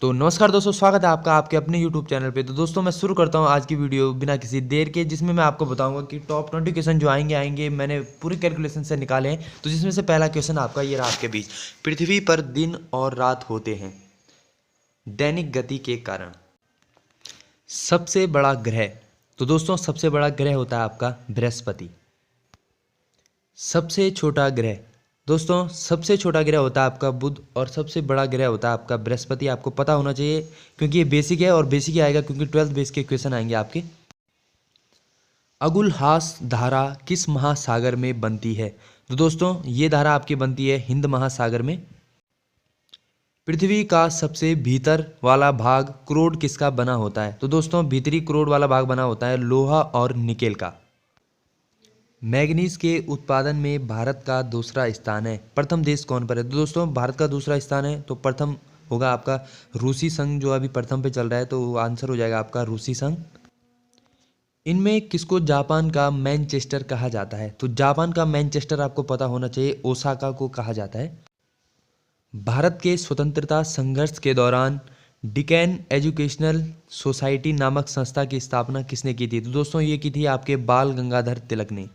तो नमस्कार दोस्तों, स्वागत है आपका आपके अपने YouTube चैनल पे। तो दोस्तों मैं शुरू करता हूँ आज की वीडियो बिना किसी देर के, जिसमें मैं आपको बताऊंगा कि टॉप 20 क्वेश्चन जो आएंगे मैंने पूरे कैलकुलेशन से निकाले हैं। तो जिसमें से पहला क्वेश्चन आपका ये रहा आपके बीच। पृथ्वी पर दिन और रात होते हैं दैनिक गति के कारण। सबसे बड़ा ग्रह, तो दोस्तों सबसे बड़ा ग्रह होता है आपका बृहस्पति। सबसे छोटा ग्रह, दोस्तों सबसे छोटा ग्रह होता है आपका बुध और सबसे बड़ा ग्रह होता है आपका बृहस्पति। आपको पता होना चाहिए क्योंकि ये बेसिक है और बेसिक ही आएगा क्योंकि 12th बेस के क्वेश्चन आएंगे आपके। अगुलहास धारा किस महासागर में बनती है? तो दोस्तों ये धारा आपकी बनती है हिंद महासागर में। पृथ्वी का सबसे भीतर वाला भाग क्रोड किसका बना होता है? तो दोस्तों भीतरी क्रोड वाला भाग बना होता है लोहा और निकेल का। मैग्नीज के उत्पादन में भारत का दूसरा स्थान है, प्रथम देश कौन पर है? तो दोस्तों भारत का दूसरा स्थान है तो प्रथम होगा आपका रूसी संघ, जो अभी प्रथम पे चल रहा है, तो आंसर हो जाएगा आपका रूसी संघ। इनमें किसको जापान का मैनचेस्टर कहा जाता है? तो जापान का मैनचेस्टर आपको पता होना चाहिए, ओसाका को कहा जाता है। भारत के स्वतंत्रता संघर्ष के दौरान डिकैन एजुकेशनल सोसाइटी नामक संस्था की स्थापना किसने की थी? तो दोस्तों ये की थी आपके बाल गंगाधर तिलक ने।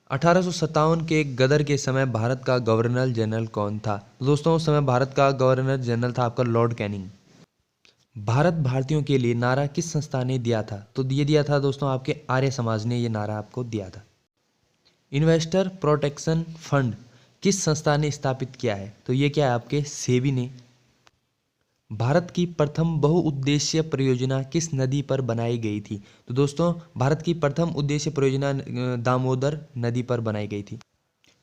1857 के गदर के समय भारत का गवर्नर जनरल कौन था? तो दोस्तों उस समय भारत का गवर्नर जनरल था आपका लॉर्ड कैनिंग। भारत भारतीयों के लिए नारा किस संस्था ने दिया था? तो ये दिया था दोस्तों आपके आर्य समाज ने ये नारा आपको दिया था। इन्वेस्टर प्रोटेक्शन फंड किस संस्था ने स्थापित किया है? तो ये क्या है आपके सेबी ने। भारत की प्रथम बहुउद्देशीय परियोजना किस नदी पर बनाई गई थी? तो दोस्तों भारत की प्रथम उद्देश्य परियोजना दामोदर नदी पर बनाई गई थी।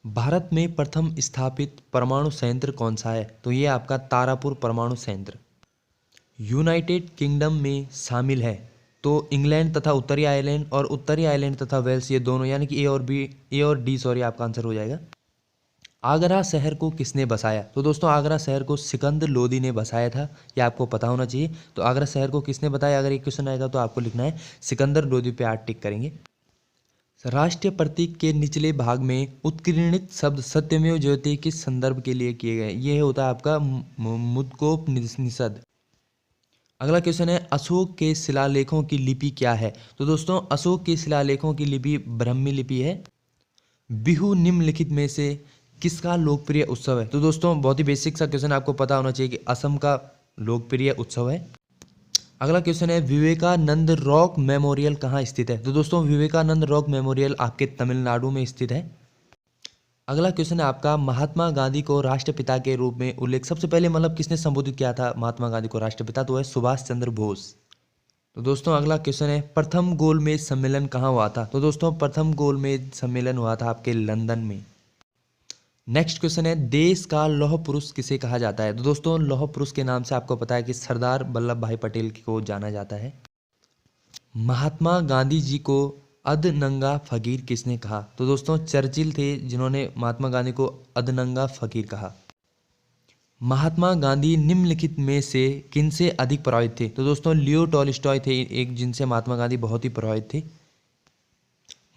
भारत में प्रथम स्थापित परमाणु संयंत्र कौन सा है? तो ये आपका तारापुर परमाणु संयंत्र। यूनाइटेड किंगडम में शामिल है तो इंग्लैंड तथा उत्तरी आयरलैंड, और उत्तरी आयरलैंड तथा वेल्स, ये दोनों, यानी कि ए और डी सॉरी आपका आंसर हो जाएगा। आगरा शहर को किसने बसाया? तो दोस्तों आगरा शहर को सिकंदर लोदी ने बसाया था, यह आपको पता होना चाहिए। तो आगरा शहर को किसने बताया? अगर एक क्वेश्चन आएगा तो आपको लिखना है सिकंदर लोदी पे 8 टिक करेंगे। राष्ट्रीय प्रतीक के निचले भाग में उत्कीर्णित शब्द सत्यमेव जयते किस संदर्भ के लिए किए गए? ये होता है आपका मुद्गोपनिषद। अगला क्वेश्चन है अशोक के शिलालेखों की लिपि क्या है? तो दोस्तों अशोक के शिलालेखों की लिपि ब्राह्मी लिपि है। बिहू निम्नलिखित में से किसका लोकप्रिय उत्सव है? तो दोस्तों बहुत ही बेसिक सा क्वेश्चन, आपको पता होना चाहिए कि असम का लोकप्रिय उत्सव है। अगला क्वेश्चन है विवेकानंद रॉक मेमोरियल कहाँ स्थित है? तो दोस्तों विवेकानंद रॉक मेमोरियल आपके तमिलनाडु में स्थित है। अगला क्वेश्चन है आपका महात्मा गांधी को राष्ट्रपिता के रूप में उल्लेख सबसे पहले मतलब किसने संबोधित किया था महात्मा गांधी को राष्ट्रपिता? तो है सुभाष चंद्र बोस। तो दोस्तों अगला क्वेश्चन है प्रथम गोलमेज सम्मेलन कहाँ हुआ था? तो दोस्तों प्रथम गोलमेज सम्मेलन हुआ था आपके लंदन में। नेक्स्ट क्वेश्चन है देश का लौह पुरुष किसे कहा जाता है? तो दोस्तों लौह पुरुष के नाम से आपको पता है कि सरदार वल्लभ भाई पटेल को जाना जाता है। महात्मा गांधी जी को अधनंगा फकीर किसने कहा? तो दोस्तों चर्चिल थे जिन्होंने महात्मा गांधी को अधनंगा फकीर कहा। महात्मा गांधी निम्नलिखित में से किनसे अधिक प्रभावित थे? तो दोस्तों लियो टॉलस्टॉय थे एक, जिनसे महात्मा गांधी बहुत ही प्रभावित थे।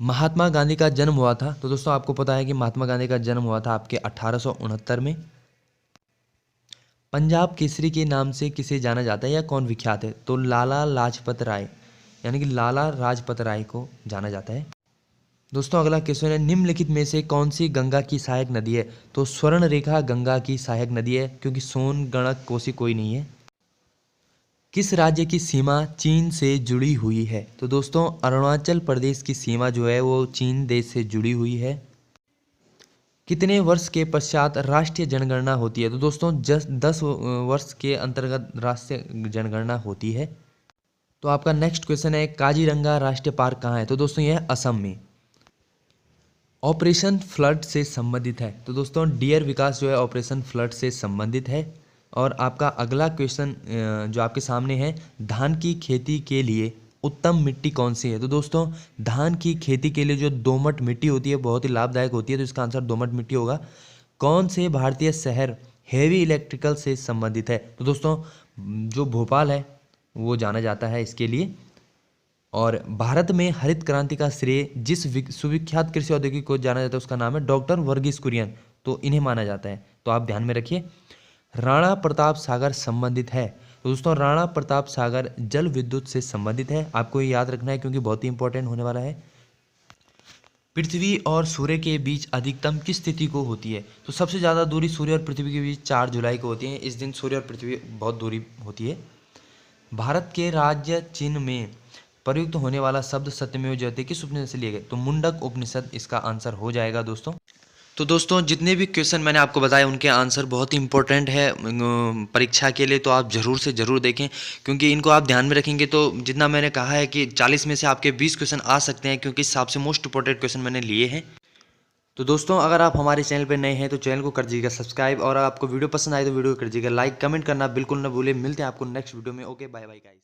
महात्मा गांधी का जन्म हुआ था, तो दोस्तों आपको पता है कि महात्मा गांधी का जन्म हुआ था आपके 1869 में। पंजाब केसरी के नाम से किसे जाना जाता है या कौन विख्यात है? तो लाला लाजपत राय, यानी कि लाला लाजपत राय को जाना जाता है। दोस्तों अगला क्वेश्चन है निम्नलिखित में से कौन सी गंगा की सहायक नदी है? तो स्वर्ण रेखा गंगा की सहायक नदी है, क्योंकि सोन गणक कोसी कोई नहीं है। किस राज्य की सीमा चीन से जुड़ी हुई है? तो दोस्तों अरुणाचल प्रदेश की सीमा जो है वो चीन देश से जुड़ी हुई है। कितने वर्ष के पश्चात राष्ट्रीय जनगणना होती है? तो दोस्तों 10 वर्ष के अंतर्गत राष्ट्रीय जनगणना होती है। तो आपका नेक्स्ट क्वेश्चन है काजीरंगा राष्ट्रीय पार्क कहाँ है? तो दोस्तों यह असम में। ऑपरेशन फ्लड से संबंधित है, तो दोस्तों डियर विकास जो है ऑपरेशन फ्लड से संबंधित है। और आपका अगला क्वेश्चन जो आपके सामने है धान की खेती के लिए उत्तम मिट्टी कौन सी है? तो दोस्तों धान की खेती के लिए जो दोमट मिट्टी होती है बहुत ही लाभदायक होती है, तो इसका आंसर दोमट मिट्टी होगा। कौन से भारतीय शहर हेवी इलेक्ट्रिकल से संबंधित है? तो दोस्तों जो भोपाल है वो जाना जाता है इसके लिए। और भारत में हरित क्रांति का श्रेय जिस सुविख्यात कृषि औद्योगिक को जाना जाता है उसका नाम है डॉक्टर वर्गीस कुरियन, तो इन्हें माना जाता है, तो आप ध्यान में रखिए। राणा प्रताप सागर संबंधित है? तो दोस्तों राणा प्रताप सागर जल विद्युत से संबंधित है, आपको ये याद रखना है क्योंकि बहुत ही इंपॉर्टेंट होने वाला है। पृथ्वी और सूर्य के बीच अधिकतम किस तिथि को होती है? तो सबसे ज़्यादा दूरी सूर्य और पृथ्वी के बीच 4 जुलाई को होती है। इस दिन सूर्य और पृथ्वी बहुत दूरी होती है। भारत के राज्य चिन्ह में प्रयुक्त होने वाला शब्द सत्यमेव जयते किस उपनिषद से लिए गए? तो मुंडक उपनिषद इसका आंसर हो जाएगा दोस्तों। तो दोस्तों जितने भी क्वेश्चन मैंने आपको बताए उनके आंसर बहुत ही इंपॉर्टेंट है परीक्षा के लिए, तो आप ज़रूर से ज़रूर देखें क्योंकि इनको आप ध्यान में रखेंगे तो जितना मैंने कहा है कि 40 में से आपके 20 क्वेश्चन आ सकते हैं क्योंकि इस हिसाब से मोस्ट इंपॉर्टेंट क्वेश्चन मैंने लिए हैं। तो दोस्तों अगर आप हमारे चैनल पर नए हैं तो चैनल को कर दीजिएगा सब्सक्राइब, और आपको वीडियो पसंद आए तो वीडियो को कर दीजिएगा लाइक, कमेंट करना बिल्कुल ना भूलें। मिलते हैं आपको नेक्स्ट वीडियो में। Okay bye bye guys.